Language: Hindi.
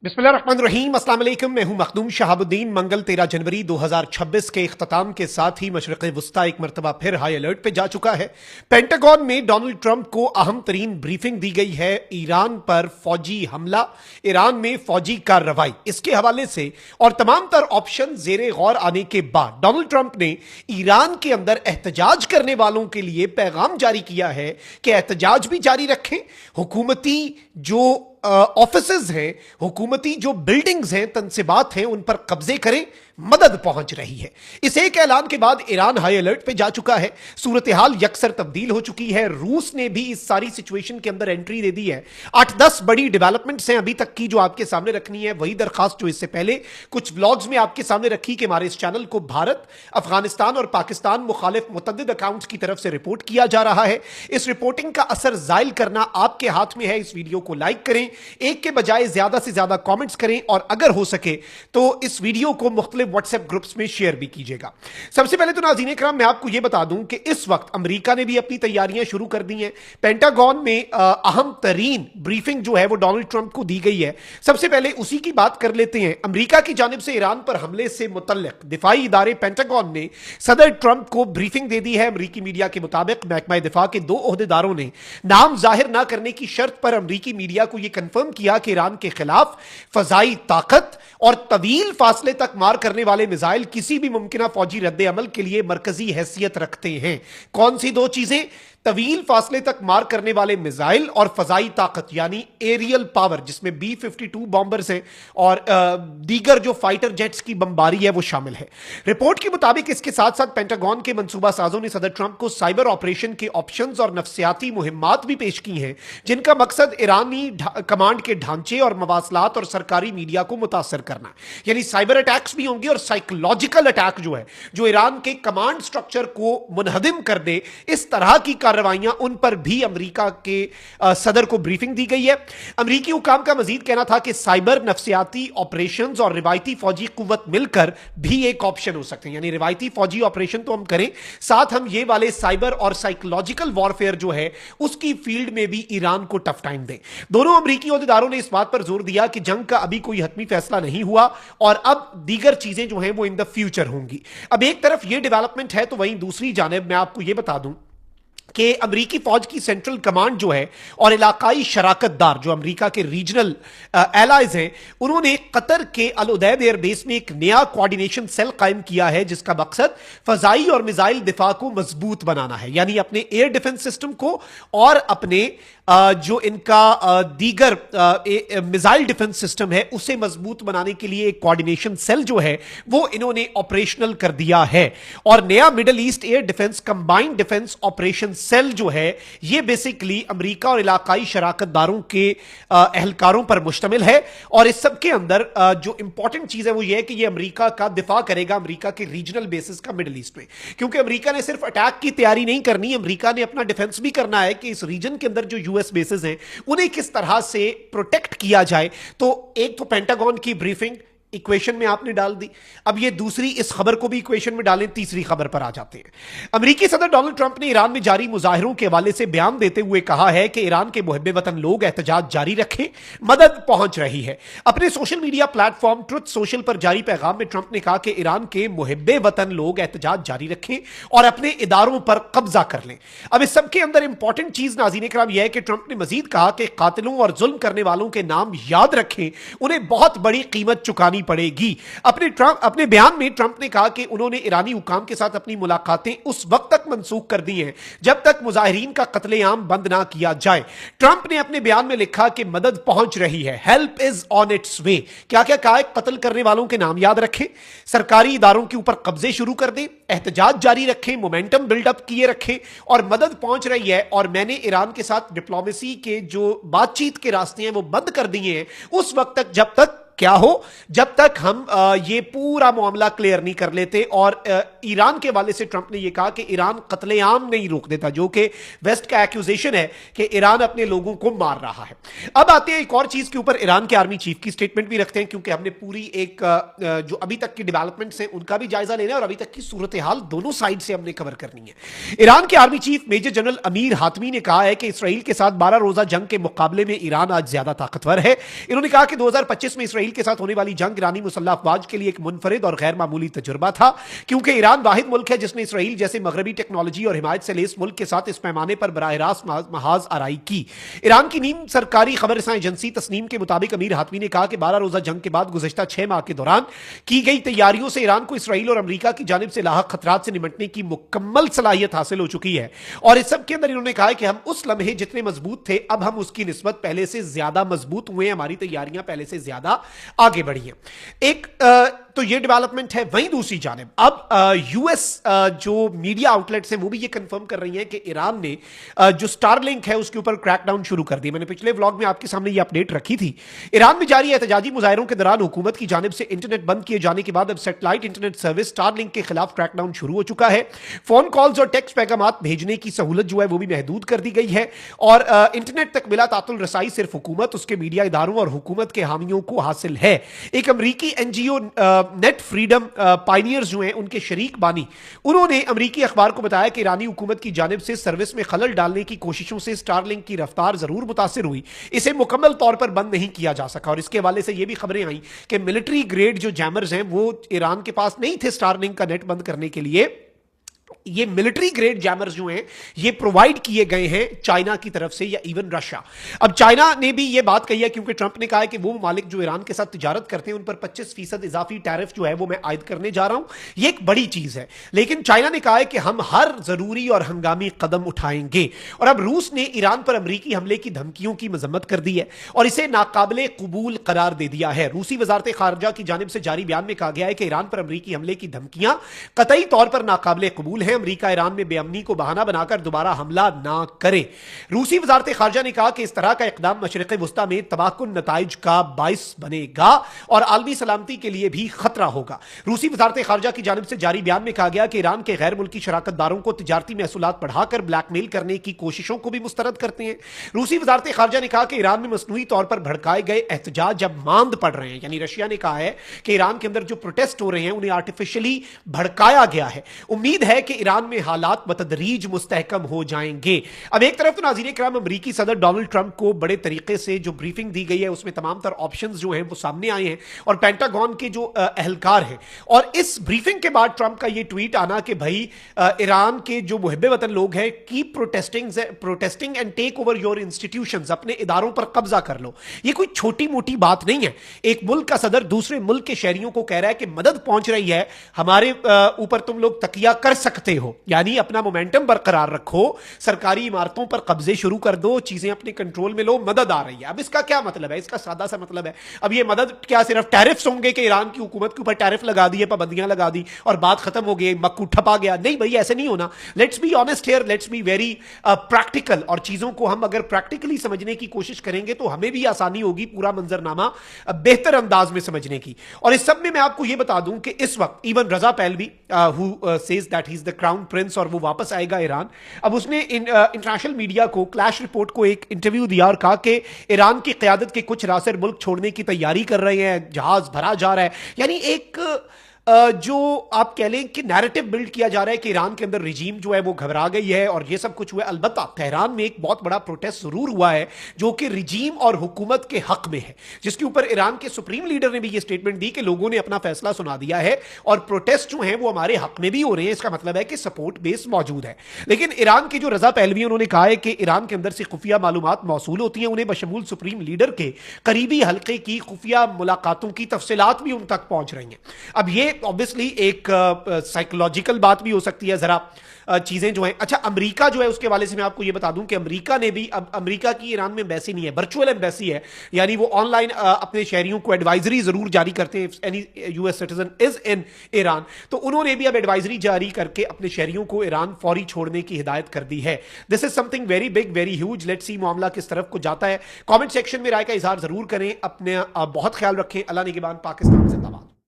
बिस्मिल्लाहिर्रहमानिर्रहीम, अस्सलाम वालेकुम। मैं हूं मखदूम शहाबुद्दीन। मंगल 13 जनवरी 2026 के इख्तिताम के साथ ही मशरिक़ वुस्ता एक मरतबा फिर हाई अलर्ट पे जा चुका है। पेंटागन में डोनाल्ड ट्रंप को अहम तरीन ब्रीफिंग दी गई है। ईरान पर फौजी हमला, ईरान में फौजी कार्रवाई, इसके हवाले से और तमाम तर ऑप्शन जेरे गौर आने के बाद डोनाल्ड ट्रंप ने ईरान के अंदर एहतजाज करने वालों के लिए पैगाम जारी किया है कि एहतजाज भी जारी रखें, हुकूमती जो ऑफिसेज हैं, हुकूमती जो बिल्डिंग्स हैं, तनसीबात हैं, उन पर कब्जे करें, मदद पहुंच रही है। इस एक ऐलान के बाद ईरान हाई अलर्ट पे जा चुका है। सूरत हाल यकसर तब्दील हो चुकी है। रूस ने भी इस सारी सिचुएशन के अंदर एंट्री दे दी है। 8-10 बड़ी डेवलपमेंट्स हैं अभी तक की जो आपके सामने रखनी है। वही दरखास्त जो इससे पहले कुछ व्लॉग्स में आपके सामने रखी कि हमारे इस चैनल को भारत, अफगानिस्तान और पाकिस्तान मुखालिफ मुतअद्दिद अकाउंट्स की तरफ से रिपोर्ट किया जा रहा है। इस रिपोर्टिंग का असर जायल करना आपके हाथ में है। इस वीडियो को लाइक करें, एक के बजाय ज्यादा से ज्यादा कॉमेंट्स करें और अगर हो सके तो इस वीडियो को मुख्तलिफ व्हाट्सएप ग्रुप्स में शेयर भी कीजिएगा। सबसे पहले तो नाज़रीन इकराम, मैं आपको यह बता दूं कि इस वक्त अमेरिका ने भी अपनी तैयारियां शुरू कर दी हैं। पेंटागन में अहम तरीन ब्रीफिंग जो है वो डोनाल्ड ट्रंप को दी गई है। सबसे पहले उसी की बात कर लेते हैं। अमेरिका की जानिब से ईरान पर हमले से मुतल्लिक दिफाई इदारे पेंटागन ने सदर ट्रंप को ब्रीफिंग दे दी है। अमेरिकी मीडिया के मुताबिक महकमा दिफा के 2 ओहदेदारों ने नाम जाहिर ना करने की शर्त पर अमेरिकी मीडिया को यह कंफर्म किया कि ईरान के खिलाफ फजाई ताकत और तवील फासले तक मार करने वाले मिसाइल किसी भी मुमकिन फौजी रद्द अमल के लिए मरकजी हैसियत रखते हैं। कौन सी 2 चीजें? तवील फासले तक मार करने वाले मिसाइल और फजाई ताकत यानी एरियल पावर, जिसमें B-52 बॉम्बर्स हैं और दीगर जो फाइटर जेट्स की बमबारी है वो शामिल है। रिपोर्ट के मुताबिक इसके साथ साथ पेंटागन के मंसूबा साजों ने सदर ट्रंप को साइबर ऑपरेशन के ऑप्शंस और नफ्सियाती मुहिम्मात भी पेश की हैं, जिनका मकसद ईरानी कमांड के ढांचे और मवासलात और सरकारी मीडिया को मुतासर करना। यानी साइबर अटैक्स भी होंगे और साइकोलॉजिकल अटैक जो है, जो ईरान के कमांड स्ट्रक्चर को मुनहदिम कर दे, इस तरह की कार्रवाइयां, उन पर भी अमेरिका के सदर को ब्रीफिंग दी गई है। अमेरिकी हुकाम का मजीद कहना था कि साइबर, नफ्सियाती ऑपरेशंस और रिवायती फौजी कुव्वत मिलकर भी एक ऑप्शन हो सकते हैं। यानी रिवायती फौजी ऑपरेशन तो हम करें, साथ हम ये वाले साइबर और साइकोलॉजिकल वॉरफेयर जो है उसकी फील्ड में भी ईरान को टफ टाइम दें। दोनों अमेरिकी ओहदेदारों ने इस बात पर जोर दिया कि जंग का अभी कोई हतमी फैसला नहीं हुआ और अब दीगर चीजें जो हैं वो इन द फ्यूचर होंगी। अब एक तरफ ये डेवलपमेंट है तो वहीं दूसरी जानिब मैं आपको यह बता दूं कि अमेरिकी फौज की सेंट्रल कमांड जो है और इलाकाई शराकतदार जो अमेरिका के रीजनल एलाइज हैं, उन्होंने कतर के अल उदैद एयरबेस में एक नया कोऑर्डिनेशन सेल कायम किया है, जिसका मकसद फजाई और मिसाइल दिफा को मजबूत बनाना है। यानी अपने एयर डिफेंस सिस्टम को और अपने जो इनका दीगर मिसाइल डिफेंस सिस्टम है उसे मजबूत बनाने के लिए एक कोऑर्डिनेशन सेल जो है वो इन्होंने ऑपरेशनल कर दिया है। और नया Middle East air defence combined defence operation cell जो है ये बेसिकली अमेरिका और इलाकाई शराकतदारों के एहलकारों पर मुश्तमिल है। और इस सब के अंदर जो इंपॉर्टेंट चीज है वो ये है कि ये अमेरिका का दिफा करेगा, अमेरिका के रीजनल बेसिस का मिडल ईस्ट में, क्योंकि अमेरिका ने सिर्फ अटैक की तैयारी नहीं करनी, अमेरिका ने अपना डिफेंस भी करना है कि इस रीजन के अंदर जो यूएस बेसिस हैं उन्हें किस तरह से प्रोटेक्ट किया जाए। तो एक तो पेंटागन की ब्रीफिंग इक्वेशन में आपने डाल दी, अब ये दूसरी इस खबर को भी इक्वेशन में डालें, तीसरी खबर पर आ जाते हैं। अमेरिकी सदर डोनाल्ड ट्रंप ने ईरान में जारी मुजाहिरों के हवाले से बयान देते हुए कहा है कि ईरान के मुहिब्बे वतन लोग एहतजाज जारी रखें, मदद पहुंच रही है। अपने social media platform truth social पर जारी पैगाम में ट्रंप ने कहा कि ईरान के मुहिब्बे वतन लोग एहतजाज जारी रखें और अपने इदारों पर कब्जा कर लें। अब इस सबके अंदर इंपॉर्टेंट चीज नाज़रीन इकराम यह है कि ट्रंप ने मजीद कहा कि कातिलों और जुल्म करने वालों के नाम याद रखें, उन्हें बहुत बड़ी कीमत चुकानी पड़ेगी। अपने बयान में ट्रंप ने कहा कि उन्होंने ईरानी हुकाम के साथ अपनी मुलाकातें उस वक्त तक मंसूख कर दी हैं जब तक मुजाहिरीन का कत्लेआम बंद ना किया जाए। ट्रंप ने अपने बयान में लिखा कि मदद पहुंच रही है, हेल्प इज ऑन इट्स वे। क्या क्या कहा है? कत्ल करने वालों के नाम याद रखें, सरकारी इदारों के ऊपर कब्जे शुरू कर दें, एहतजाज जारी रखें, मोमेंटम बिल्डअप किए रखें और मदद पहुंच रही है। और मैंने ईरान के साथ डिप्लोमेसी के जो बातचीत के रास्ते हैं वो बंद कर दिए हैं उस वक्त तक जब तक क्या हो जब तक हम ये पूरा मामला क्लियर नहीं कर लेते। और ईरान के हवाले से ट्रंप ने यह कहा कि ईरान कत्लेआम नहीं रोक देता, जो कि वेस्ट का एक्यूजेशन है कि ईरान अपने लोगों को मार रहा है। अब आते हैं एक और चीज के ऊपर, ईरान के आर्मी चीफ की स्टेटमेंट भी रखते हैं, क्योंकि हमने पूरी एक जो अभी तक की डेवलपमेंट्स हैं उनका भी जायजा लेना है और अभी तक की सूरत हाल दोनों साइड से हमने कवर करनी है। ईरान के army chief major general Amir Hatami ने कहा है कि इसराइल के साथ 12 रोजा जंग के मुकाबले में ईरान आज ज्यादा ताकतवर है। इन्होंने कहा कि 2025 में इसराइल के साथ होने वाली जंग ईरानी मुसल्लह अफवाज के लिए एक मुनफरिद और गैर मामूली तजुर्बा था, क्योंकि ईरान वाहिद मुल्क है जिसने इसराइल जैसे मगरबी टेक्नोलॉजी और हिमायत से लेस मुल्क के साथ इस पैमाने पर बराह रास्त महाज आराई की। ईरान की नीम सरकारी खबर एजेंसी तस्नीम के मुताबिक अमीर हातमी ने कहा कि 12 रोजा जंग के बाद गुज़श्ता 6 माह के दौरान की गई तैयारियों से ईरान को इसराइल और अमेरिका की जानिब से लाहक खतरात से निपटने की मुकम्मल सलाहियत हासिल हो चुकी है। और इस सब के अंदर इन्होंने कहा कि हम उस लम्हे जितने मजबूत थे अब हम उसकी निस्बत पहले से ज्यादा मजबूत हुए, हमारी तैयारियां पहले से ज्यादा आगे बढ़ी हैं। एक तो ये डेवलपमेंट है। वहीं दूसरी जानिब अब यूएस जो मीडिया आउटलेट्स हैं वो भी ये कंफर्म कर रही हैं कि ईरान ने जो स्टारलिंक है उसके ऊपर क्रैकडाउन शुरू कर दिया। मैंने पिछले व्लॉग में आपके सामने ये अपडेट रखी थी। ईरान में जारी एहतजाजी मुजाहरों के दौरान हुकूमत की जानिब से इंटरनेट बंद किए जाने के बाद अब सैटेलाइट इंटरनेट सर्विस स्टारलिंक के खिलाफ क्रैकडाउन शुरू हो चुका है। फोन कॉल्स और टेक्स्ट पैगामात भेजने की सहूलत जो है वो भी महदूद कर दी गई है और इंटरनेट तक बिला तातुल रसाई सिर्फ हुकूमत, उसके मीडिया इदारों और हुकूमत के हामियों को हासिल है। एक अमरीकी एनजीओ नेट फ्रीडम पायनियर्स जो हैं उनके शरीक बानी, उन्होंने अमरीकी अखबार को बताया कि ईरानी हुकूमत की जानिब से सर्विस में खलल डालने की कोशिशों से स्टारलिंक की रफ्तार जरूर मुतासिर हुई, इसे मुकम्मल तौर पर बंद नहीं किया जा सका। और इसके हवाले से यह भी खबरें आई कि मिलिट्री ग्रेड जो जैमर्स हैं वो ईरान के पास नहीं थे स्टारलिंक का नेट बंद करने के लिए। ये मिलिट्री ग्रेड जैमर्स जो हैं ये प्रोवाइड किए गए हैं चाइना की तरफ से या इवन रशिया। अब चाइना ने भी ये बात कही है, क्योंकि ट्रंप ने कहा है कि वो ममालिक जो ईरान के साथ तिजारत करते हैं उन पर 25% इजाफी टैरिफ जो है वो मैं आयद करने जा रहा हूं। ये एक बड़ी चीज है, लेकिन चाइना ने कहा है कि हम हर जरूरी और हंगामी कदम उठाएंगे। और अब रूस ने ईरान पर अमरीकी हमले की धमकियों की मजम्मत कर दी है और इसे नाकाबिले कबूल करार दे दिया है। रूसी वजारत खारजा की जानिब से जारी बयान में कहा गया है कि ईरान पर अमरीकी हमले की धमकियां कतई तौर पर नाकाबिले कबूल है। अमेरिका ईरान में बेअमनी को बहाना बनाकर दोबारा हमला ना करे। रूसी वजारत खारजा ने कहा कि इस तरह का इकदाम मशरिक़ वुस्ता में तबाहकुन नताइज का बाइस बनेगा और आलमी सलामती के लिए भी खतरा होगा। रूसी वजारत खारजा की जानिब से जारी बयान में कहा गया कि ईरान के गैर मुल्की शराकतदारों को तिजारती महसूलात बढ़ाकर ब्लैकमेल करने की कोशिशों को भी मुस्तरद करते हैं। रूसी वजारत खारजा ने कहा कि ईरान में मसनूई तौर पर भड़काए गए एहतजाज जब मांद पड़ रहे हैं, यानी रशिया ने कहा है कि ईरान के अंदर जो प्रोटेस्ट हो रहे हैं उन्हें आर्टिफिशियली भड़काया गया है। उम्मीद है कि ईरान में हालात बतदरीज मुस्तहकम हो जाएंगे। अब एक तरफ तो नाज़रीन किराम अमेरिकी सदर डोनाल्ड ट्रंप को बड़े तरीके से जो ब्रीफिंग दी गई है उसमें तमाम तर ऑप्शंस जो हैं वो सामने आए हैं और पेंटागन के जो अहलकार हैं, और इस ब्रीफिंग के बाद ट्रंप का ये ट्वीट आना कि भाई ईरान के जो मुहब्बे वतन लोग हैं keep protesting and take over your institutions, अपने इदारों पर कब्जा कर लो। ये कोई छोटी मोटी बात नहीं है। एक मुल्क का सदर दूसरे मुल्क के शहरियों को कह रहा है कि मदद पहुंच रही है, हमारे ऊपर तुम लोग तकिया कर सकते हो, यानी अपना मोमेंटम बरकरार रखो, सरकारी इमारतों पर कब्जे शुरू कर दो, चीजें अपने कंट्रोल में लो, मदद आ रही है। अब इसका क्या मतलब है? इसका सादा सा मतलब है अब ये मदद क्या सिर्फ टैरिफ्स होंगे कि ईरान की हुकूमत के ऊपर टैरिफ लगा दिए, पाबंदियां लगा दी और बात खत्म हो गई, मक्कू ठपा गया? नहीं भाई, ऐसे नहीं होना। Let's be honest here, let's be very practical, और चीजों को हम अगर प्रैक्टिकली समझने की कोशिश करेंगे तो हमें भी आसानी होगी पूरा मंजरनामा बेहतर अंदाज में समझने की। और इस सब में मैं आपको यह बता दूं कि इस वक्त even Reza Pahlavi who says that he is the crown Prince और वो वापस आएगा ईरान, अब उसने इंटरनेशनल मीडिया को, क्लैश रिपोर्ट को एक इंटरव्यू दिया और कहा कि ईरान की क़यादत के कुछ रासर मुल्क छोड़ने की तैयारी कर रहे हैं, जहाज भरा जा रहा है। यानी एक जो आप कह लें कि नैरेटिव बिल्ड किया जा रहा है कि ईरान के अंदर रिजीम जो है वो घबरा गई है और ये सब कुछ हुआ। अलबत्ता तेहरान में एक बहुत बड़ा प्रोटेस्ट जरूर हुआ है जो कि रिजीम और हुकूमत के हक में है, जिसके ऊपर ईरान के सुप्रीम लीडर ने भी ये स्टेटमेंट दी कि लोगों ने अपना फैसला सुना दिया है और प्रोटेस्ट जो है वो हमारे हक में भी हो रहे हैं। इसका मतलब है कि सपोर्ट बेस मौजूद है। लेकिन ईरान के जो रजा पहलवी उन्होंने कहा है कि ईरान के अंदर से खुफिया मालूमात मौसूल होती हैं, उन्हें बशमूल सुप्रीम लीडर के करीबी हल्के की खुफिया मुलाकातों की तफसीलात भी उन तक पहुंच रही हैं। अब ये ये ऑब्वियसली एक साइकोलॉजिकल बात भी हो सकती है जरा चीजें जो हैं। अच्छा, अमेरिका जो है उसके वाले से मैं आपको ये बता दूं कि अमेरिका ने भी, अब अमेरिका की ईरान में एम्बेसी नहीं है, वर्चुअल एम्बेसी है, यानी वो ऑनलाइन अपने शहरियों को एडवाइजरी जरूर जारी करते हैं any US citizen is in Iran. तो उन्होंने भी अब एडवाइजरी जारी करके अपने शहरियों को ईरान फौरी छोड़ने की हिदायत कर दी है। This is something very big, very huge. Let's see मामला किस तरफ को जाता है। कमेंट सेक्शन में राय का इजहार जरूर करें। अपने बहुत ख्याल रखें। अल्लाह निगहबान। पाकिस्तान जिंदाबाद।